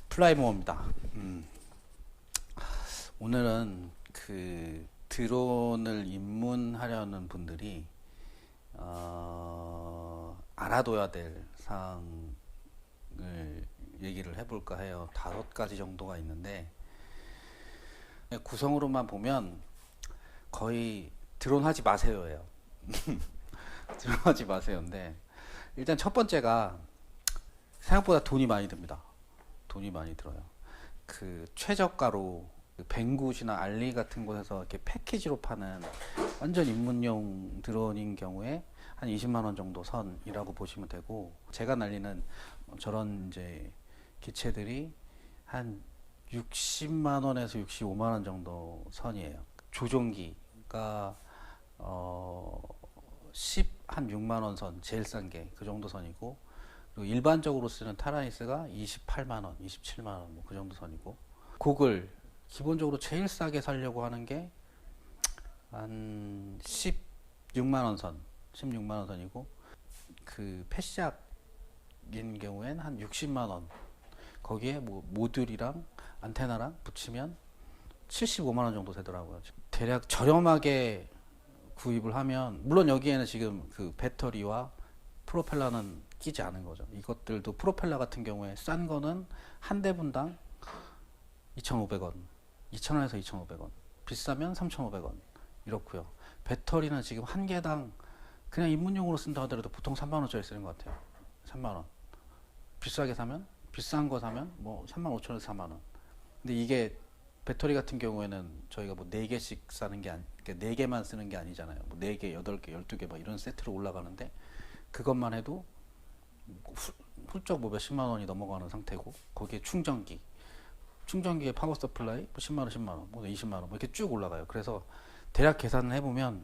플라이모어입니다. 오늘은 드론을 입문하려는 분들이 알아둬야 될 사항을 얘기를 해볼까 해요. 5가지 정도가 있는데 구성으로만 보면 거의 드론 하지 마세요예요. 드론 하지 마세요인데 일단 첫 번째가 생각보다 돈이 많이 듭니다. 돈이 많이 들어요. 최저가로 뱅굿이나 알리 같은 곳에서 이렇게 패키지로 파는 완전 입문용 드론인 경우에 한 20만 원 정도 선이라고 보시면 되고, 제가 날리는 저런 이제 기체들이 한 60만 원에서 65만 원 정도 선이에요. 조종기가 10한 6만 원 선, 제일 싼 게 그 정도 선이고, 그리고 일반적으로 쓰는 타라니스가 28만 원, 27만 원 뭐 그 정도 선이고, 고글 기본적으로 제일 싸게 사려고 하는 게 한 16만 원 선, 16만 원 선이고, 패시악인 경우엔 한 60만 원. 거기에 뭐 모듈이랑 안테나랑 붙이면 75만 원 정도 되더라고요. 대략 저렴하게 구입을 하면, 물론 여기에는 지금 배터리와 프로펠러는 끼지 않은 거죠. 이것들도 프로펠러 같은 경우에 싼 거는 한 대분당 2,500원, 2,000원에서 2,500원, 비싸면 3,500원 이렇고요. 배터리는 지금 한 개당 그냥 입문용으로 쓴다 하더라도 보통 3만 원짜리 쓰는 것 같아요. 3만 원. 비싸게 사면, 비싼 거 사면 뭐 3만 5천원에서 4만 원. 근데 이게 배터리 같은 경우에는 저희가 뭐 4개씩 사는 게 그러니까 4개만 쓰는 게 아니잖아요. 뭐 4개, 8개, 12개 막 이런 세트로 올라가는데, 그것만 해도 훌쩍 뭐 몇십만 원이 넘어가는 상태고, 거기에 충전기의 파워 서플라이 뭐 10만 원, 10만 원, 뭐 20만 원, 뭐 이렇게 쭉 올라가요. 그래서 대략 계산을 해보면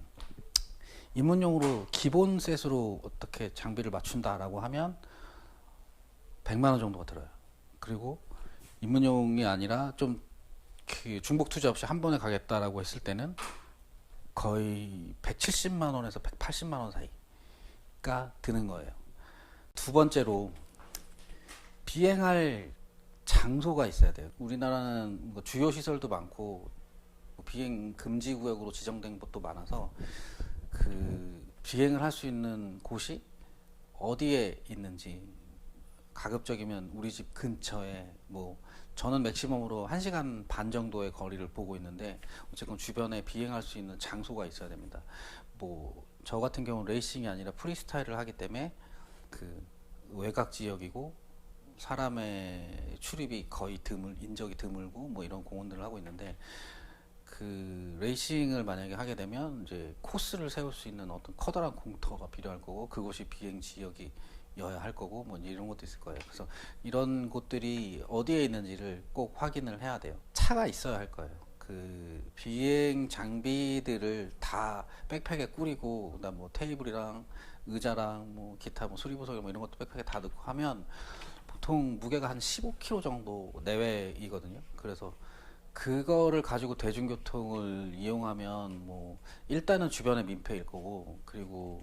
입문용으로 기본 셋으로 어떻게 장비를 맞춘다라고 하면 100만 원 정도가 들어요. 그리고 입문용이 아니라 좀 중복 투자 없이 한 번에 가겠다라고 했을 때는 거의 170만 원에서 180만 원 사이가 드는 거예요. 두 번째로 비행할 장소가 있어야 돼요. 우리나라는 뭐 주요 시설도 많고 비행 금지 구역으로 지정된 곳도 많아서 비행을 할 수 있는 곳이 어디에 있는지, 가급적이면 우리 집 근처에, 뭐 저는 맥시멈으로 1시간 반 정도의 거리를 보고 있는데 어쨌건 주변에 비행할 수 있는 장소가 있어야 됩니다. 뭐 저 같은 경우는 레이싱이 아니라 프리스타일을 하기 때문에 외곽 지역이고 사람의 출입이 거의 인적이 드물고 뭐 이런 공원들을 하고 있는데, 레이싱을 만약에 하게 되면 이제 코스를 세울 수 있는 어떤 커다란 공터가 필요할 거고, 그곳이 비행 지역이어야 할 거고, 뭐 이런 것도 있을 거예요. 그래서 이런 곳들이 어디에 있는지를 꼭 확인을 해야 돼요. 차가 있어야 할 거예요. 비행 장비들을 다 백팩에 꾸리고, 그다음 뭐 테이블이랑 의자랑 뭐 기타 뭐 수리부서 뭐 이런 것도 백팩에 다 넣고 하면 보통 무게가 한 15kg 정도 내외이거든요. 그래서 그거를 가지고 대중교통을 이용하면 뭐 일단은 주변에 민폐일 거고, 그리고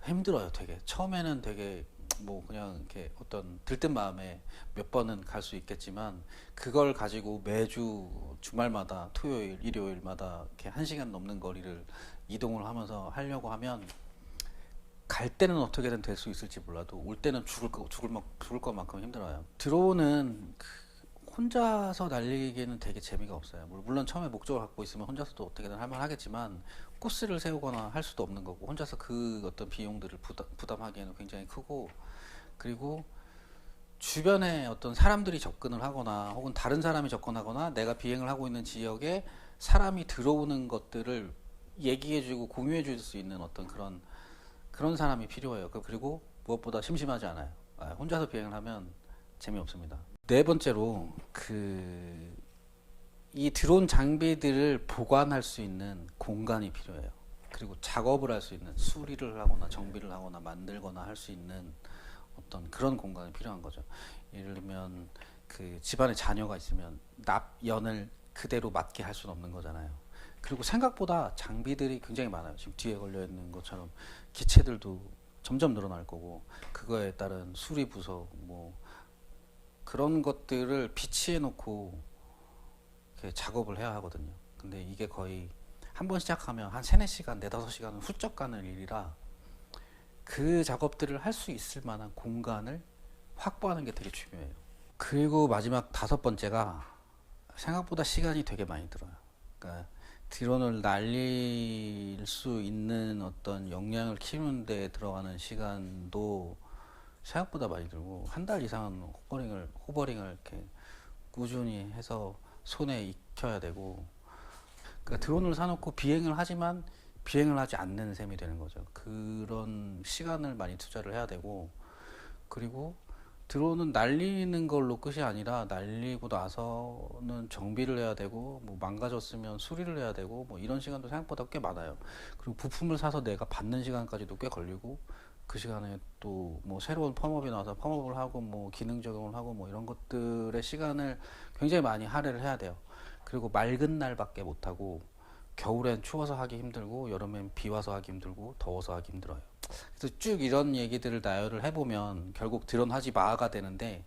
힘들어요. 되게 처음에는 되게 뭐 그냥 이렇게 어떤 들뜬 마음에 몇 번은 갈 수 있겠지만, 그걸 가지고 매주 주말마다 토요일, 일요일마다 이렇게 1시간 넘는 거리를 이동을 하면서 하려고 하면 갈 때는 어떻게든 될 수 있을지 몰라도 올 때는 죽을 것만큼 힘들어요. 드론은 혼자서 날리기에는 되게 재미가 없어요. 물론 처음에 목적을 갖고 있으면 혼자서도 어떻게든 할만 하겠지만, 코스를 세우거나 할 수도 없는 거고, 혼자서 어떤 비용들을 부담하기에는 굉장히 크고, 그리고 주변에 어떤 사람들이 접근을 하거나 혹은 다른 사람이 접근하거나 내가 비행을 하고 있는 지역에 사람이 들어오는 것들을 얘기해주고 공유해줄 수 있는 어떤 그런 사람이 필요해요. 그리고 무엇보다 심심하지 않아요. 혼자서 비행을 하면 재미없습니다. 네 번째로 이 드론 장비들을 보관할 수 있는 공간이 필요해요. 그리고 작업을 할 수 있는, 수리를 하거나 정비를 하거나 만들거나 할 수 있는 어떤 그런 공간이 필요한 거죠. 예를 들면 집안에 자녀가 있으면 납연을 그대로 맞게 할 수는 없는 거잖아요. 그리고 생각보다 장비들이 굉장히 많아요. 지금 뒤에 걸려 있는 것처럼 기체들도 점점 늘어날 거고, 그거에 따른 수리 부서, 뭐 그런 것들을 비치해 놓고 이렇게 작업을 해야 하거든요. 근데 이게 거의 한 번 시작하면 한 3, 4시간, 4, 5시간은 훌쩍 가는 일이라 그 작업들을 할 수 있을 만한 공간을 확보하는 게 되게 중요해요. 그리고 마지막 5번째가 생각보다 시간이 되게 많이 들어요. 그러니까 드론을 날릴 수 있는 어떤 역량을 키우는 데 들어가는 시간도 생각보다 많이 들고 한 달 이상은 호버링을 이렇게 꾸준히 해서 손에 익혀야 되고, 그러니까 드론을 사놓고 비행을 하지만 비행을 하지 않는 셈이 되는 거죠. 그런 시간을 많이 투자를 해야 되고, 그리고 드론은 날리는 걸로 끝이 아니라 날리고 나서는 정비를 해야 되고, 뭐 망가졌으면 수리를 해야 되고, 뭐 이런 시간도 생각보다 꽤 많아요. 그리고 부품을 사서 내가 받는 시간까지도 꽤 걸리고, 그 시간에 또 뭐 새로운 펌업이 나와서 펌업을 하고 뭐 기능 적용을 하고 뭐 이런 것들의 시간을 굉장히 많이 할애를 해야 돼요. 그리고 맑은 날밖에 못 하고, 겨울엔 추워서 하기 힘들고 여름엔 비 와서 하기 힘들고 더워서 하기 힘들어요. 그래서 쭉 이런 얘기들을 나열을 해보면 결국 드론 하지 마가 되는데,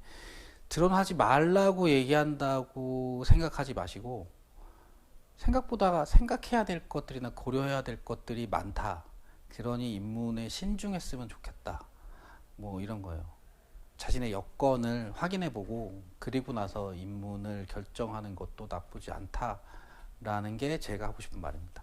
드론 하지 말라고 얘기한다고 생각하지 마시고 생각보다 생각해야 될 것들이나 고려해야 될 것들이 많다. 그러니 입문에 신중했으면 좋겠다. 뭐 이런 거예요. 자신의 여건을 확인해보고 그리고 나서 입문을 결정하는 것도 나쁘지 않다라는 게 제가 하고 싶은 말입니다.